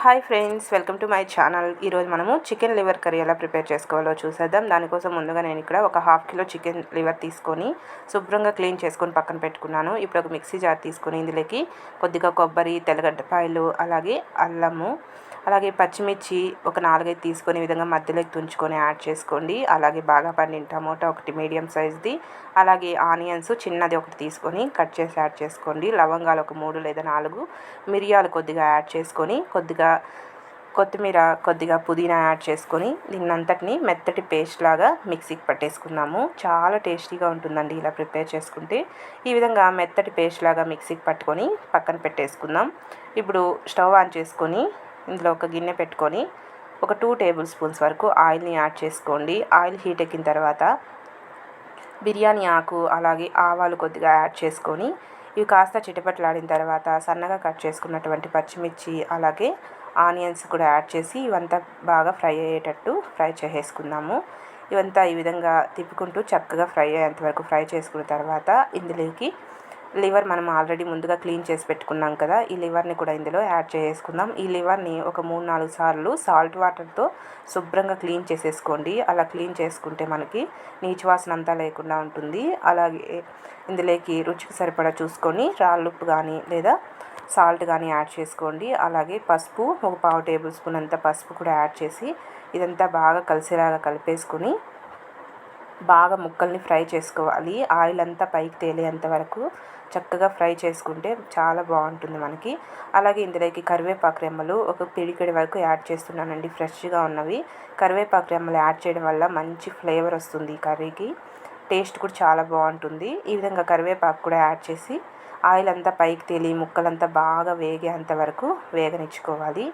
Hi friends, welcome to my channel. ఈరోజు మనము chicken liver curry ఎలా ప్రిపేర్ చేసుకోవాలో చూసేద్దాం. దానికోసం ముందుగా నేను ఇక్కడ ఒక హాఫ్ కిలో చికెన్ లివర్ తీసుకొని శుభ్రంగా క్లీన్ చేసుకొని పక్కన పెట్టుకున్నాను. ఇప్పుడు ఒక మిక్సీ జార్ తీసుకొని ఇందులోకి కొద్దిగా కొబ్బరి, తెల్లగడ్డపాయలు, అలాగే అల్లము, అలాగే పచ్చిమిర్చి ఒక 4-5 తీసుకొని ఈ విధంగా మధ్యలోకి తుంచుకొని యాడ్ చేసుకోండి. అలాగే బాగా పండిన టమోటా ఒకటి మీడియం సైజ్ది, అలాగే ఆనియన్స్ చిన్నది ఒకటి తీసుకొని కట్ చేసి యాడ్ చేసుకోండి. లవంగాలు ఒక 3 లేదా 4, మిరియాలు కొద్దిగా యాడ్ చేసుకొని కొద్దిగా కొత్తిమీర, కొద్దిగా పుదీనా యాడ్ చేసుకొని దీన్నంతటిని మెత్తటి పేస్ట్ లాగా మిక్సీకి పట్టేసుకుందాము. చాలా టేస్టీగా ఉంటుందండి ఇలా ప్రిపేర్ చేసుకుంటే. ఈ విధంగా మెత్తటి పేస్ట్ లాగా మిక్సీకి పట్టుకొని పక్కన పెట్టేసుకుందాం. ఇప్పుడు స్టవ్ ఆన్ చేసుకొని ఇందులో ఒక గిన్నె పెట్టుకొని ఒక 2 టేబుల్ స్పూన్స్ వరకు ఆయిల్ని యాడ్ చేసుకోండి. ఆయిల్ హీట్ ఎక్కిన తర్వాత బిర్యానీ ఆకు, అలాగే ఆవాలు కొద్దిగా యాడ్ చేసుకొని ఇవి కాస్త చిటపట్లాడిన తర్వాత సన్నగా కట్ చేసుకున్నటువంటి పచ్చిమిర్చి, అలాగే ఆనియన్స్ కూడా యాడ్ చేసి ఇవంతా బాగా ఫ్రై అయ్యేటట్టు ఫ్రై చేసేసుకుందాము. ఇవంతా ఈ విధంగా తిప్పుకుంటూ చక్కగా ఫ్రై అయ్యేంత వరకు ఫ్రై చేసుకున్న తర్వాత ఇందులోకి లివర్ మనం ఆల్రెడీ ముందుగా క్లీన్ చేసి పెట్టుకున్నాం కదా, ఈ లివర్ని కూడా ఇందులో యాడ్ చేసుకుందాం. ఈ లివర్ని ఒక 3-4 సార్లు సాల్ట్ వాటర్తో శుభ్రంగా క్లీన్ చేసేసుకోండి. అలా క్లీన్ చేసుకుంటే మనకి నీచు వాసన అంతా లేకుండా ఉంటుంది. అలాగే ఇందులోకి రుచికి సరిపడా చూసుకొని రాళ్ళుప్పు కానీ లేదా సాల్ట్ కానీ యాడ్ చేసుకోండి. అలాగే పసుపు ఒక 1/2 టేబుల్ స్పూన్ అంత పసుపు కూడా యాడ్ చేసి ఇదంతా బాగా కలిసేలాగా కలిపేసుకొని బాగా ముక్కల్ని ఫ్రై చేసుకోవాలి. ఆయిల్ అంతా పైకి తేలేంత వరకు చక్కగా ఫ్రై చేసుకుంటే చాలా బాగుంటుంది మనకి. అలాగే ఇందులోకి కరివేపాకు రెమ్మలు ఒక పిడికెడి వరకు యాడ్ చేస్తున్నానండి, ఫ్రెష్గా ఉన్నవి. కరివేపాకు రెమ్మలు యాడ్ చేయడం వల్ల మంచి ఫ్లేవర్ వస్తుంది ఈ కర్రీకి, టేస్ట్ కూడా చాలా బాగుంటుంది. ఈ విధంగా కరివేపాకు కూడా యాడ్ చేసి ఆయిల్ అంతా పైకి తేలి ముక్కలంతా బాగా వేగేంత వరకు వేగనిచ్చుకోవాలి.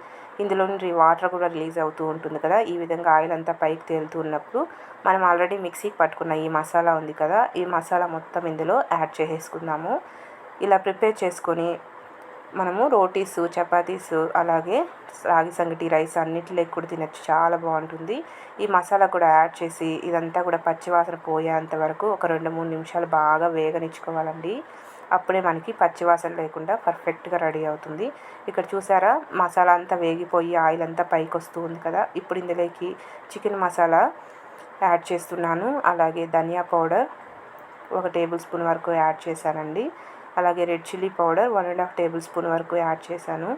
ఇందులో నుండి వాటర్ కూడా రిలీజ్ అవుతూ ఉంటుంది కదా. ఈ విధంగా ఆయిల్ అంతా పైకి తేలుతూ ఉన్నప్పుడు మనం ఆల్రెడీ మిక్సీకి పట్టుకున్న ఈ మసాలా ఉంది కదా, ఈ మసాలా మొత్తం ఇందులో యాడ్ చేసేసుకుందాము. ఇలా ప్రిపేర్ చేసుకొని మనము రోటీసు, చపాతీసు, అలాగే రాగి సంగటి రైస్ అన్నిటిలోకి కూడా తినచ్చు, చాలా బాగుంటుంది. ఈ మసాలా కూడా యాడ్ చేసి ఇదంతా కూడా పచ్చివాసన పోయేంత వరకు ఒక 2-3 నిమిషాలు బాగా వేగనిచ్చుకోవాలండి. అప్పుడే మనకి పచ్చివాసన లేకుండా పర్ఫెక్ట్గా రెడీ అవుతుంది. ఇక్కడ చూసారా, మసాలా అంతా వేగిపోయి ఆయిల్ అంతా పైకి వస్తూ ఉంది కదా. ఇప్పుడు ఇందులోకి చికెన్ మసాలా యాడ్ చేస్తున్నాను. అలాగే ధనియా పౌడర్ 1 టేబుల్ స్పూన్ వరకు యాడ్ చేశానండి. అలాగే red chilli powder 1.5 table spoon వరకు యాడ్ చేశాను.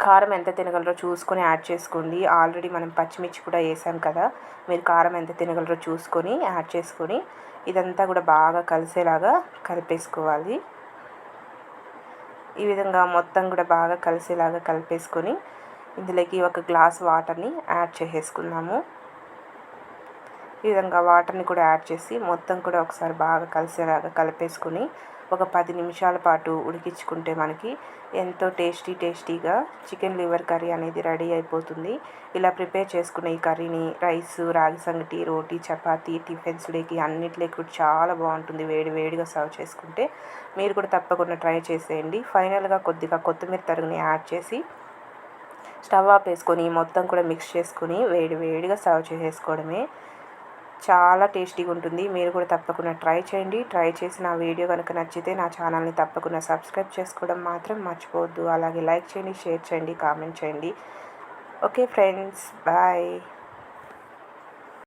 కారం ఎంత తినగలరో చూసుకొని యాడ్ చేసుకోండి. ఆల్రెడీ మనం పచ్చిమిర్చి కూడా వేసాం కదా, మీరు కారం ఎంత తినగలరో చూసుకొని యాడ్ చేసుకొని ఇదంతా కూడా బాగా కలిసేలాగా కలిపేసుకోవాలి. ఈ విధంగా మొత్తం కూడా బాగా కలిసేలాగా కలిపేసుకొని ఇందులోకి 1 గ్లాస్ వాటర్ని యాడ్ చేసేసుకుందాము. ఈ విధంగా వాటర్ని కూడా యాడ్ చేసి మొత్తం కూడా ఒకసారి బాగా కలిసేలాగా కలిపేసుకొని ఒక 10 నిమిషాల పాటు ఉడికించుకుంటే మనకి ఎంతో టేస్టీగా చికెన్ లివర్ కర్రీ అనేది రెడీ అయిపోతుంది. ఇలా ప్రిపేర్ చేసుకున్న ఈ కర్రీని రైస్, రాగి సంగటి, రోటీ, చపాతీ, టిఫిన్స్లోకి అన్నిటిలోకి కూడా చాలా బాగుంటుంది. వేడిగా సర్వ్ చేసుకుంటే మీరు కూడా తప్పకుండా ట్రై చేసేయండి. ఫైనల్గా కొద్దిగా కొత్తిమీర తరుగుని యాడ్ చేసి స్టవ్ ఆపేసుకొని మొత్తం కూడా మిక్స్ చేసుకొని వేడిగా సర్వ్ చేసేసుకోవడమే. చాలా టేస్టీగా ఉంటుంది. మీరు కూడా తప్పకుండా ట్రై చేయండి. ట్రై చేసి నా వీడియో కనుక నచ్చితే నా ఛానల్ని తప్పకుండా సబ్స్క్రైబ్ చేసుకోవడం మాత్రం మర్చిపోవద్దు. అలాగే లైక్ చేయండి, షేర్ చేయండి, కామెంట్ చేయండి. Okay friends, bye.